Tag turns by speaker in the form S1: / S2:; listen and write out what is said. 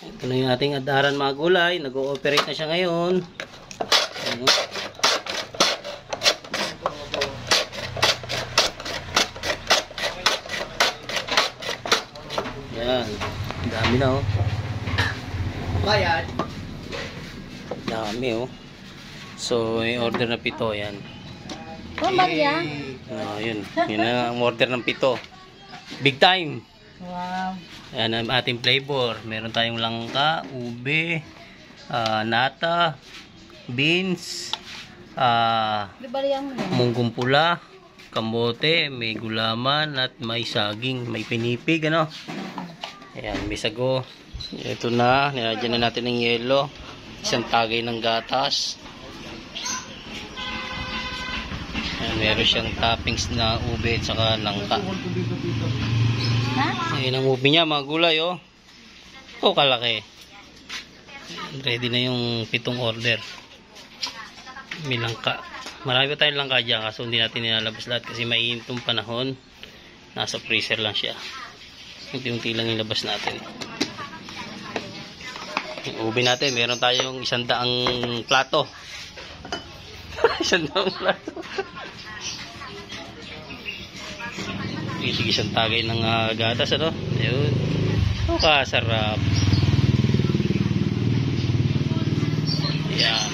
S1: Ito na yung ating adaran mga gulay. Nag-ooperate na siya ngayon. Ano? Yan. Dami na oh.
S2: Bayad.
S1: Dami oh. So, yung order na 7 yan.
S3: Oh, Maria.
S1: Yun. Yun na ang order ng 7. Big time.
S3: Wow.
S1: Ayan ang ating flavor. Meron tayong langka, ube, nata, beans, munggong pula, kamote, may gulaman at may saging, may pinipig ano. Ayan, may sago. Ito na, nilagyan na natin ng yelo. Isang tagay ng gatas. Ayan, meron siyang toppings na ube at saka langka. Ayan ang ube niya, mga gulay oh. Oh, kalaki. Ready na yung 7 order. May langka. Marami pa tayong langka dyan kaso hindi natin nilalabas lahat kasi mainit yung panahon. Nasa freezer lang siya. Unti-unti lang ilabas natin. Yung ube natin, meron tayong 100 plato. 100 plato. Itig isang tagay ng gatas ano. Ayun. Oh, kasarap. Yan.